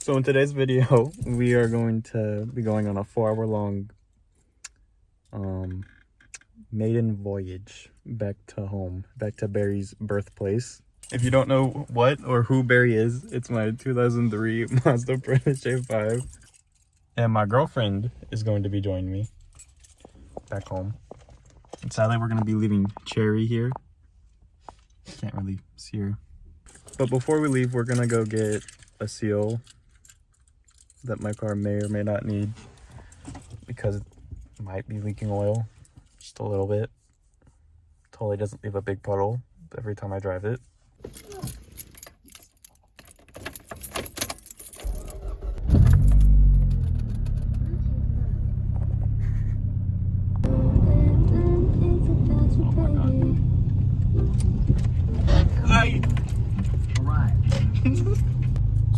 So in today's video, we are going to be going on a 4-hour long maiden voyage back to home, back to Barry's birthplace. If you don't know what or who Barry is, it's my 2003 Mazda Protege 5. And my girlfriend is going to be joining me back home. And sadly, we're going to be leaving Cherry here. Can't really see her. But before we leave, we're going to go get a seal that my car may or may not need because it might be leaking oil just a little bit. Totally doesn't leave a big puddle every time I drive it.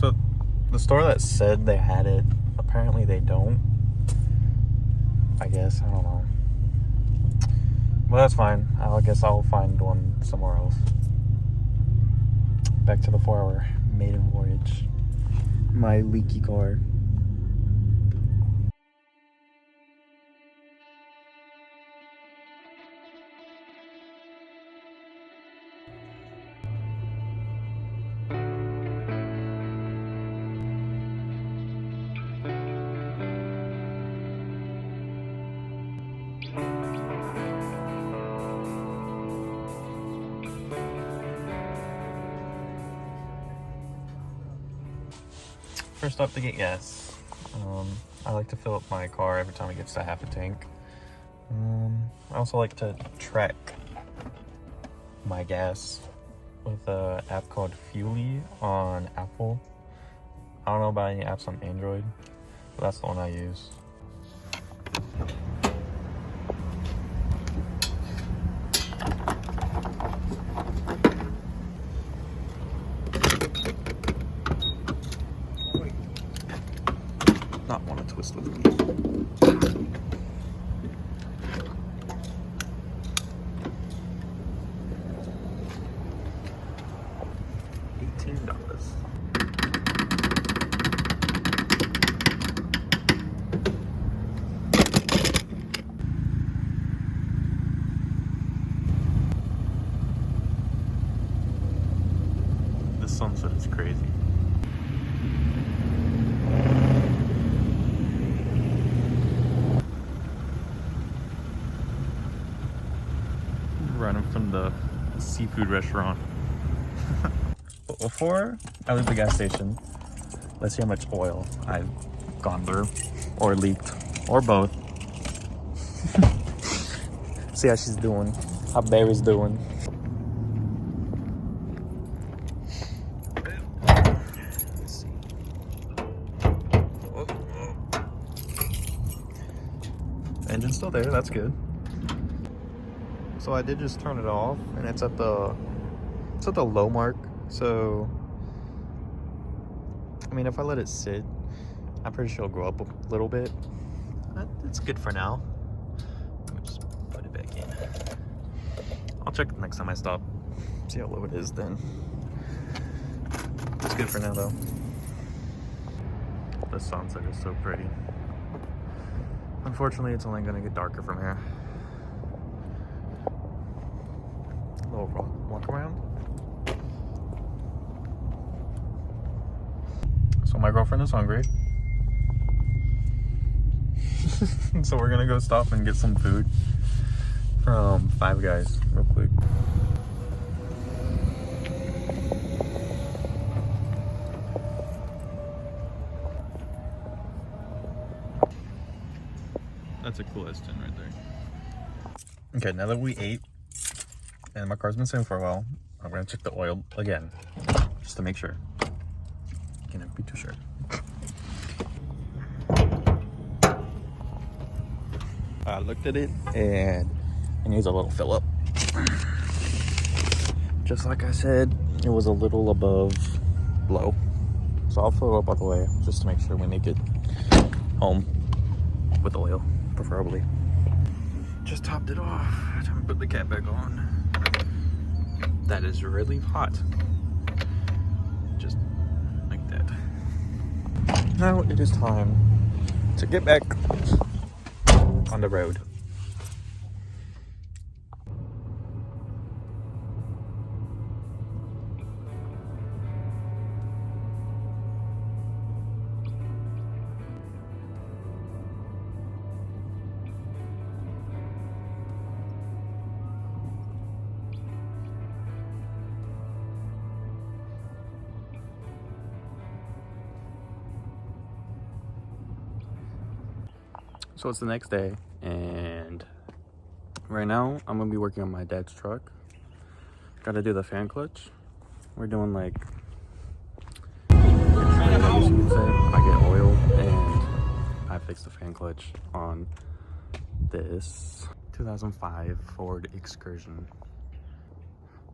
So the store that said they had it, apparently they don't. I guess, I don't know. Well, that's fine. I guess I'll find one somewhere else. Back to the 4-hour maiden voyage. My leaky car. First stop to get gas. I like to fill up my car every time it gets to half a tank. I also like to track my gas with an app called Fuely on Apple. I don't know about any apps on Android, but that's the one I use. Not want to twist with me. $18. This sunset is crazy. Running from the seafood restaurant. But before I leave the gas station, let's see how much oil I've gone through, or leaked, or both. See how she's doing, how Barry's doing. Let's see. Engine's still there, that's good. So I did just turn it off, and it's at the low mark. So I mean, if I let it sit, I'm pretty sure it'll go up a little bit. It's good for now. Let me just put it back in. I'll check the next time I stop, see how low it is then. It's good for now though. The sunset is so pretty. Unfortunately, it's only gonna get darker from here. Little walk around. So my girlfriend is hungry. So we're gonna go stop and get some food from Five Guys real quick. That's a cool S10 right there. Okay, now that we ate and my car's been sitting for a while, I'm gonna check the oil again, just to make sure. Can't be too sure. I looked at it and it needs a little fill up. Just like I said, it was a little above low. So I'll fill it up all the way just to make sure we make it home with oil, preferably. Just topped it off. Time to put the cap back on. That is really hot. Just like that. Now it is time to get back on the road. So it's the next day, and right now I'm gonna be working on my dad's truck. Gotta do the fan clutch. We're doing like, I guess you could say, I get oil and I fix the fan clutch on this 2005 Ford Excursion.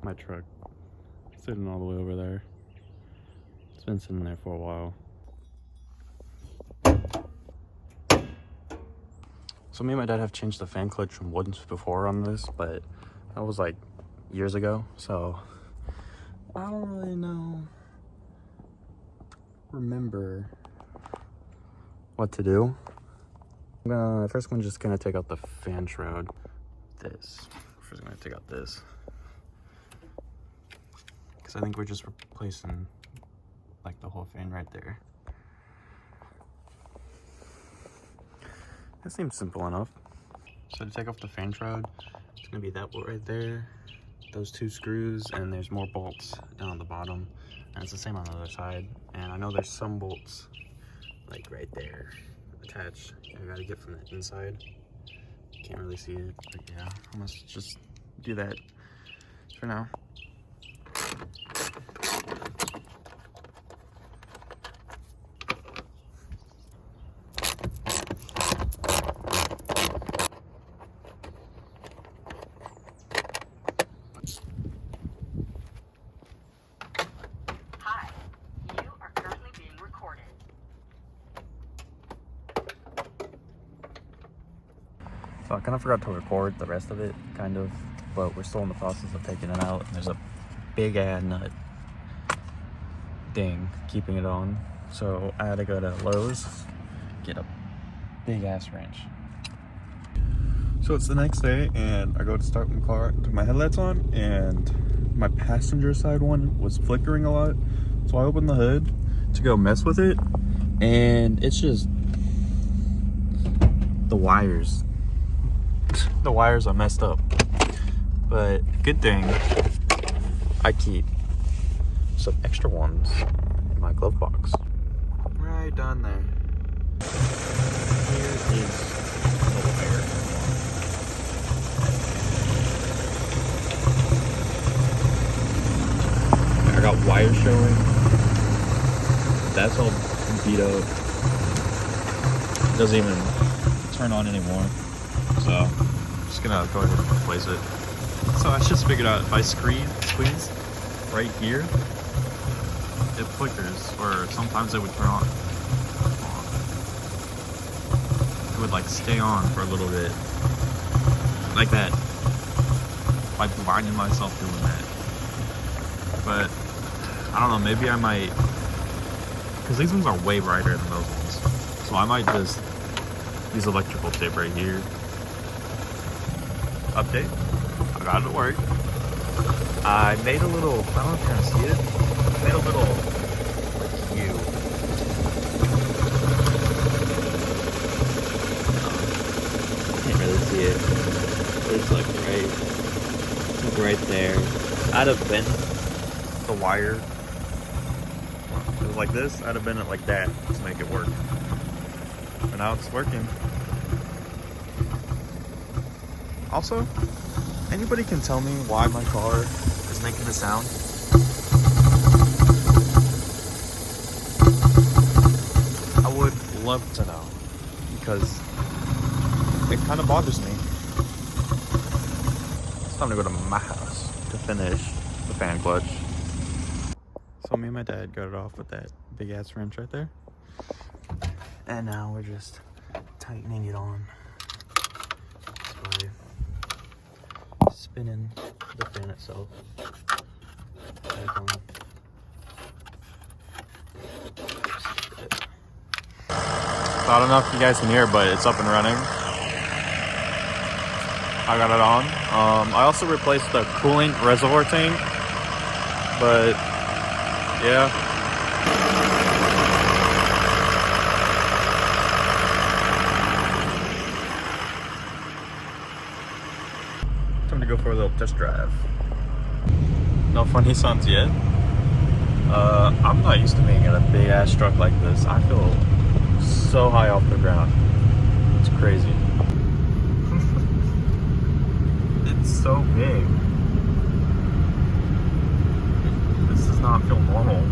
My truck sitting all the way over there. It's been sitting there for a while. So me and my dad have changed the fan clutch once before on this, but that was like years ago, so I don't really remember what to do. First I'm just gonna take out the fan shroud. First I'm gonna take out this, because I think we're just replacing like the whole fan right there. That seems simple enough. So to take off the fan shroud, it's gonna be that bolt right there, those two screws, and there's more bolts down on the bottom, and it's the same on the other side. And I know there's some bolts like right there attached. I gotta get from the inside. Can't really see it, but yeah, I must just do that for now. So I kind of forgot to record the rest of it, kind of, but we're still in the process of taking it out. There's a big ass nut thing keeping it on. So I had to go to Lowe's, get a big ass wrench. So it's the next day and I go to start my car, turn my headlights on, and my passenger side one was flickering a lot. So I opened the hood to go mess with it, and it's just the wires. The wires are messed up, but good thing I keep some extra ones in my glove box right down there. Here is the wire. I got wire showing. That's all beat up. It doesn't even turn on anymore. So I'm just gonna go ahead and replace it. So I just figured out if I squeeze right here, it flickers, or sometimes it would turn on. It would like stay on for a little bit, like that, by blinding myself doing that. But I don't know, maybe I might, because these ones are way brighter than those ones, so I might just use electrical tape right here. Update, I got it to work. I made a little, I don't know if you can see it, I made a little like U. Can't really see it. It's like right there. I'd have bent the wire. It was like this, I'd have bent it like that to make it work. But now it's working. Also, anybody can tell me why my car is making the sound? I would love to know, because it kind of bothers me. It's time to go to my house to finish the fan clutch. So me and my dad got it off with that big ass wrench right there. And now we're just tightening it on. Spinning the fan itself back on. So I don't know if you guys can hear, but it's up and running. I got it on. I also replaced the coolant reservoir tank, but yeah. Time to go for a little test drive. No funny sounds yet. I'm not used to being in a big ass truck like this. I feel so high off the ground. It's crazy. It's so big. This does not feel normal.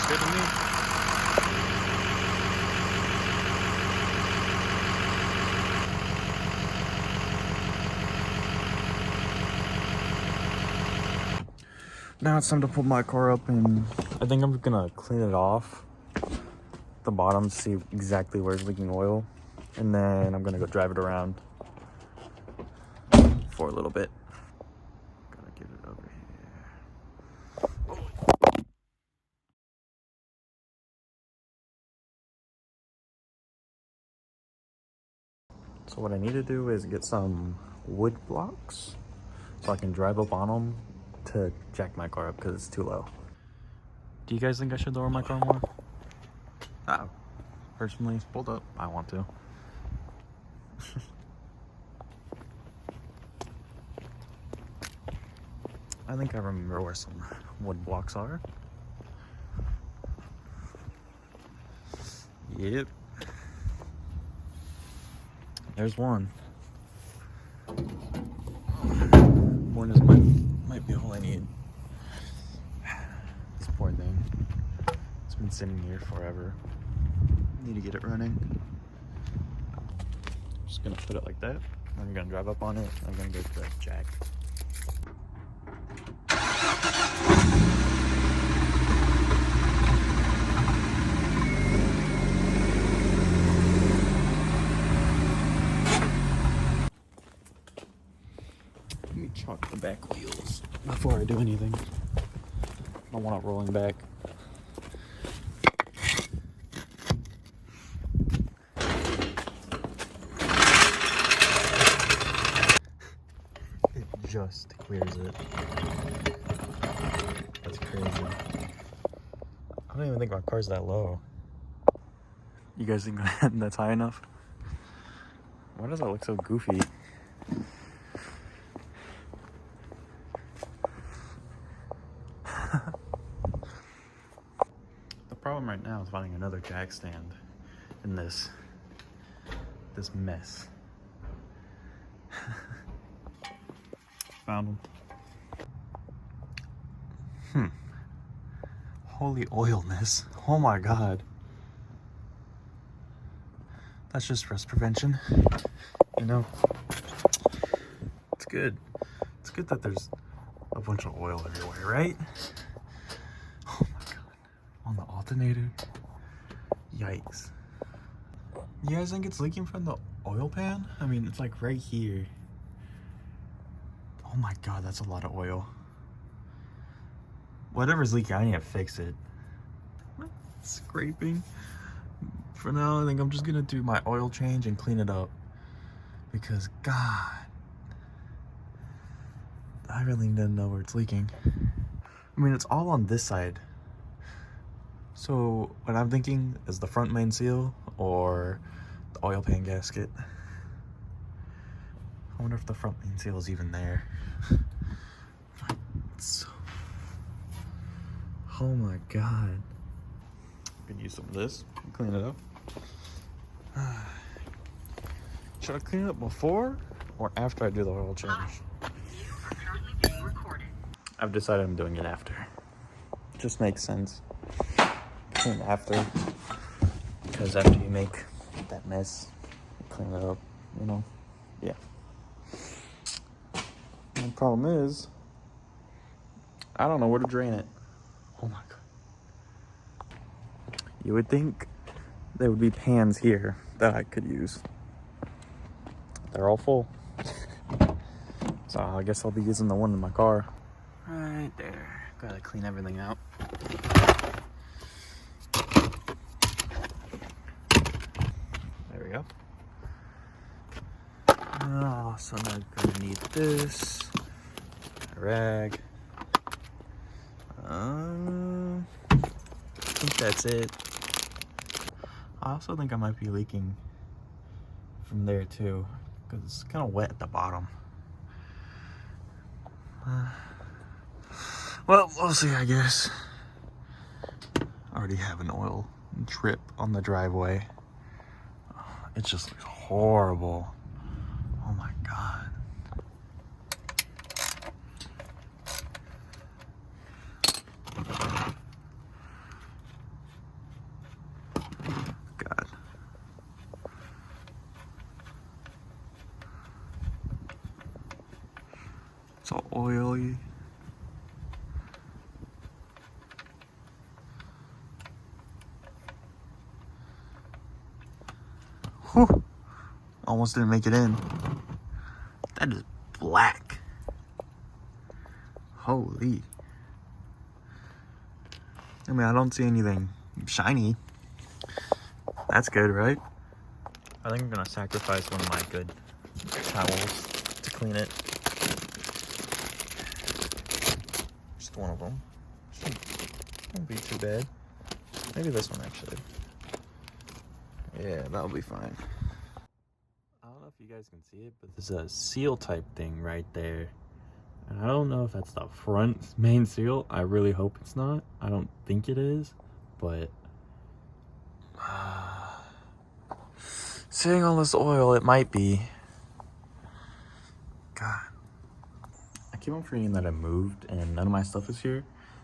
Good to me. Now it's time to put my car up, and I think I'm gonna clean it off the bottom to see exactly where it's leaking oil, and then I'm gonna go drive it around for a little bit. Gotta get it over here. So what I need to do is get some wood blocks so I can drive up on them to jack my car up because it's too low. Do you guys think I should lower my car more? Personally, pulled up. I want to. I think I remember where some wood blocks are. Yep. There's one. One is might be all I need. This poor thing. It's been sitting here forever. Need to get it running. I'm just gonna put it like that. I'm gonna drive up on it. I'm gonna go to the jack. Let me chalk the back wheels before I do anything. I don't want it rolling back. It just clears it. That's crazy. I don't even think my car's that low. You guys think that's high enough? Why does that look so goofy? The problem right now is finding another jack stand in this mess. Found them. Holy oilness. Oh my god. That's just rust prevention. You know, it's good. It's good that there's a bunch of oil everywhere, right? Oh my god. On the alternator. Yikes. You guys think it's leaking from the oil pan? I mean, it's like right here. Oh my god, that's a lot of oil. Whatever's leaking, I need to fix it. Scraping. For now, I think I'm just gonna do my oil change and clean it up. Because, God, I really didn't know where it's leaking. I mean, it's all on this side. So, what I'm thinking is the front main seal or the oil pan gasket. I wonder if the front main seal is even there. Oh my god. I could use some of this and clean it up. Should I clean it up before or after I do the oil change? I've decided I'm doing it after. It just makes sense. Clean after. Because after you make that mess, you clean it up, you know? Yeah. I'm gonna Problem is, I don't know where to drain it. Oh my god. You would think there would be pans here that I could use. They're all full. So I guess I'll be using the one in my car. Right there. Gotta clean everything out. There we go. Oh, so now I'm gonna need this. A rag. I think that's it. I also think I might be leaking from there too, because it's kind of wet at the bottom. Well, we'll see, I guess. I already have an oil drip on the driveway. It just looks horrible. Oh my god. God. It's all oily. Whew. Almost didn't make it in. That is black. Holy. I mean, I don't see anything shiny. That's good, right? I think I'm gonna sacrifice one of my good towels to clean it. Just one of them. Shouldn't be too bad. Maybe this one, actually. Yeah, that'll be fine. I don't know if you guys can see it, but there's a seal type thing right there. And I don't know if that's the front main seal. I really hope it's not. I don't think it is, but seeing all this oil, it might be. God. I keep on forgetting that I moved and none of my stuff is here.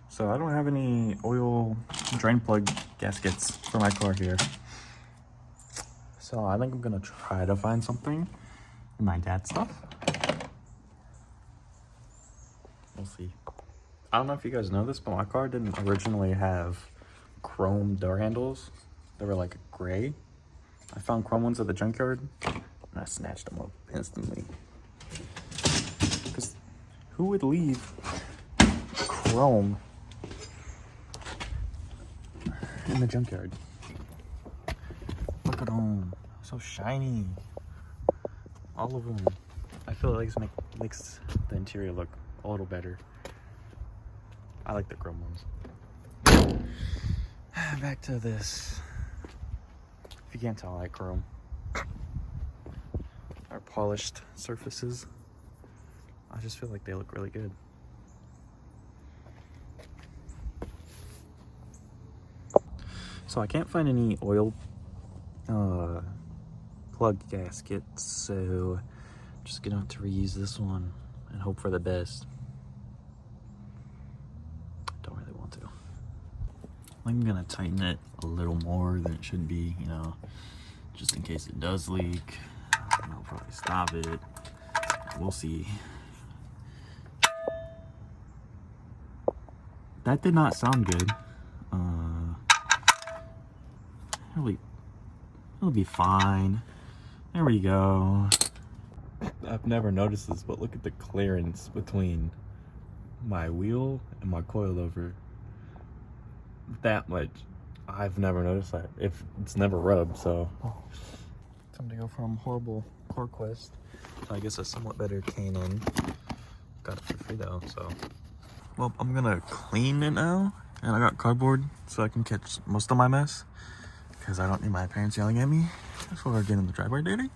So I don't have any oil drain plug gaskets for my car here. So I think I'm gonna try to find something in my dad's stuff. We'll see. I don't know if you guys know this, but my car didn't originally have chrome door handles. They were like gray. I found chrome ones at the junkyard and I snatched them up instantly. Because who would leave chrome in the junkyard? Look at them. So shiny. All of them. I feel like it makes the interior look a little better. I like the chrome ones. Back to this. If you can't tell, I like chrome. Our polished surfaces. I just feel like they look really good. So I can't find any oil plug gaskets, so I'm just gonna have to reuse this one and hope for the best. Don't really want to. I'm gonna tighten it a little more than it should be, you know, just in case it does leak. I'll probably stop it. We'll see. That did not sound good. It'll be fine. There we go. I've never noticed this, but look at the clearance between my wheel and my coilover. That much. I've never noticed that. If it's never rubbed, so. Time to go from horrible CorQuest to, I guess, a somewhat better K&N. Got it for free though, so. Well, I'm gonna clean it now, and I got cardboard so I can catch most of my mess, because I don't need my parents yelling at me for getting the driveway dirty.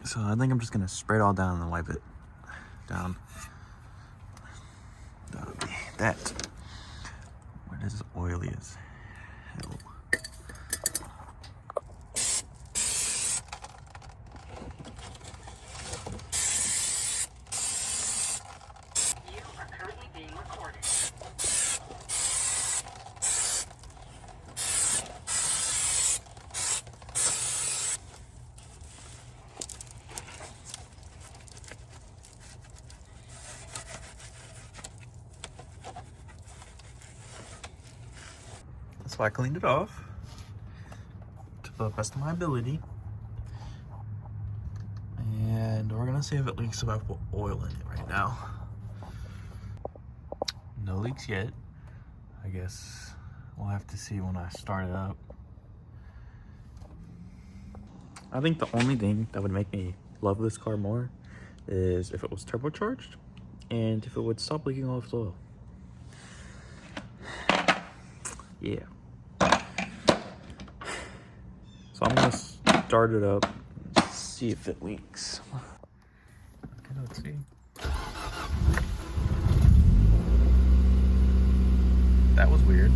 So I think I'm just gonna spray it all down and wipe it down. That'll be that. What is oily as hell? You are currently being recorded. So I cleaned it off to the best of my ability. And we're gonna see if it leaks if I put oil in it right now. No leaks yet. I guess we'll have to see when I start it up. I think the only thing that would make me love this car more is if it was turbocharged and if it would stop leaking all its oil. Yeah. So I'm gonna start it up and see if it leaks. Okay, let's see. That was weird.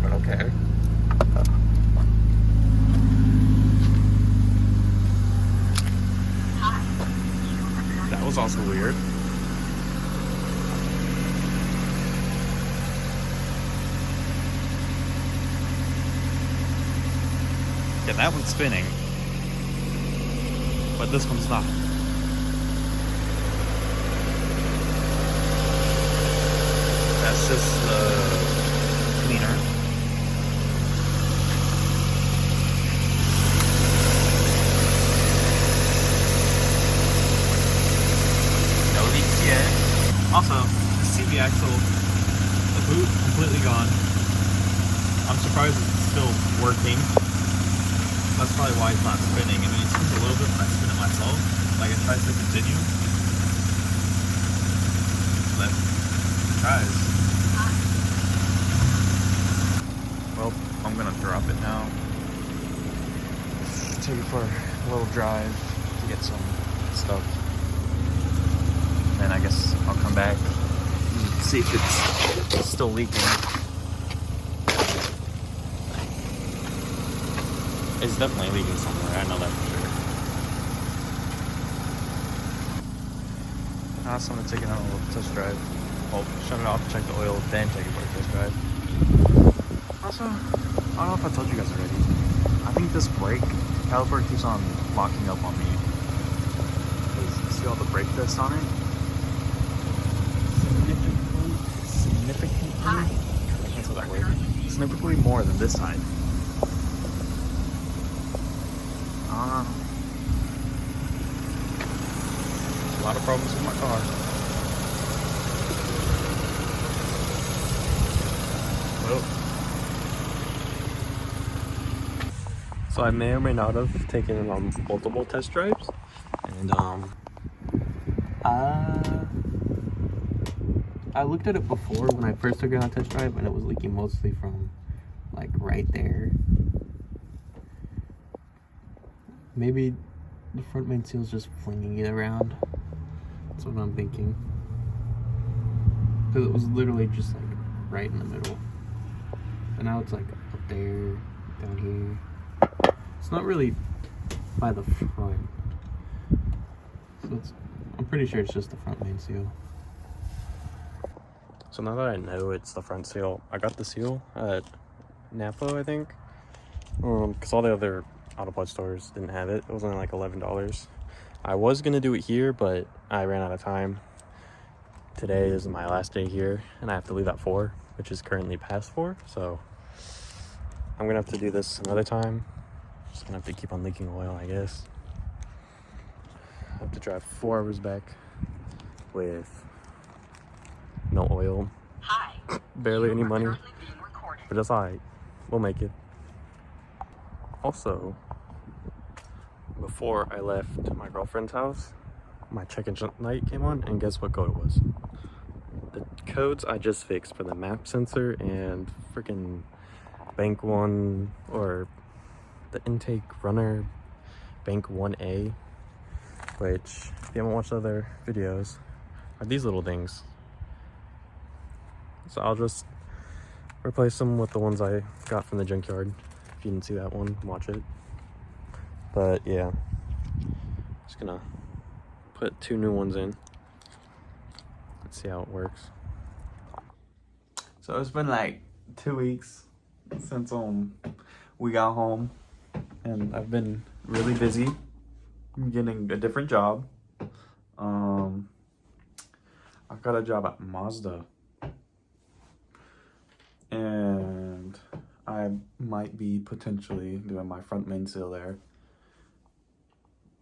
But okay. That was also weird. Yeah, that one's spinning, but this one's not. That's just the cleaner. No leaks yet. Also, the CV axle, the boot completely gone. I'm surprised it's still working. That's probably why it's not spinning. I mean, it spins a little bit when I spin it myself. Like, it tries to continue. But it tries. Well, I'm gonna drop it now. Take it for a little drive to get some stuff. Then I guess I'll come back and see if it's still leaking. It's definitely leaking somewhere, I know that for sure. Now so I'm gonna take it on a little test drive. Well, shut it off, check the oil, then take it for a test drive. Also, I don't know if I told you guys already. I think this brake caliper keeps on locking up on me. Because see all the brake dust on it? Significantly, I can't say that word. Significantly more than this side. A lot of problems with my car. Well, so I may or may not have taken it on multiple test drives, and I looked at it before when I first took it on test drive, and it was leaking mostly from like right there. Maybe the front main seal is just flinging it around. That's what I'm thinking. Because it was literally just like right in the middle. And now it's like up there, down here. It's not really by the front. So I'm pretty sure it's just the front main seal. So now that I know it's the front seal, I got the seal at Napa, I think. Because all the other Autopod stores didn't have it. It was only like $11. I was gonna do it here, but I ran out of time. Today is my last day here, and I have to leave at 4, which is currently past 4. So I'm gonna have to do this another time. Just gonna have to keep on leaking oil, I guess. I have to drive 4 hours back with no oil, Hi. barely any money, Currently being recorded. but that's alright. We'll make it. Also, before I left my girlfriend's house, my check-in light came on, and guess what code it was? The codes I just fixed for the map sensor and freaking bank 1, or the intake runner bank 1A, which, if you haven't watched other videos, are these little things. So I'll just replace them with the ones I got from the junkyard. If you didn't see that one, watch it. But yeah, just gonna put 2 new ones in. Let's see how it works. So it's been like 2 weeks since we got home, and I've been really busy. I'm getting a different job. I've got a job at Mazda. And I might be potentially doing my front mainsail there.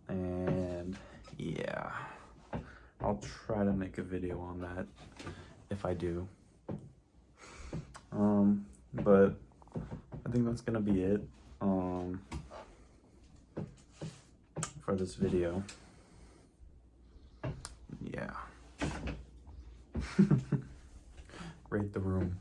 And yeah, I'll try to make a video on that if I do. But I think that's gonna be it for this video. Yeah. Rate the room.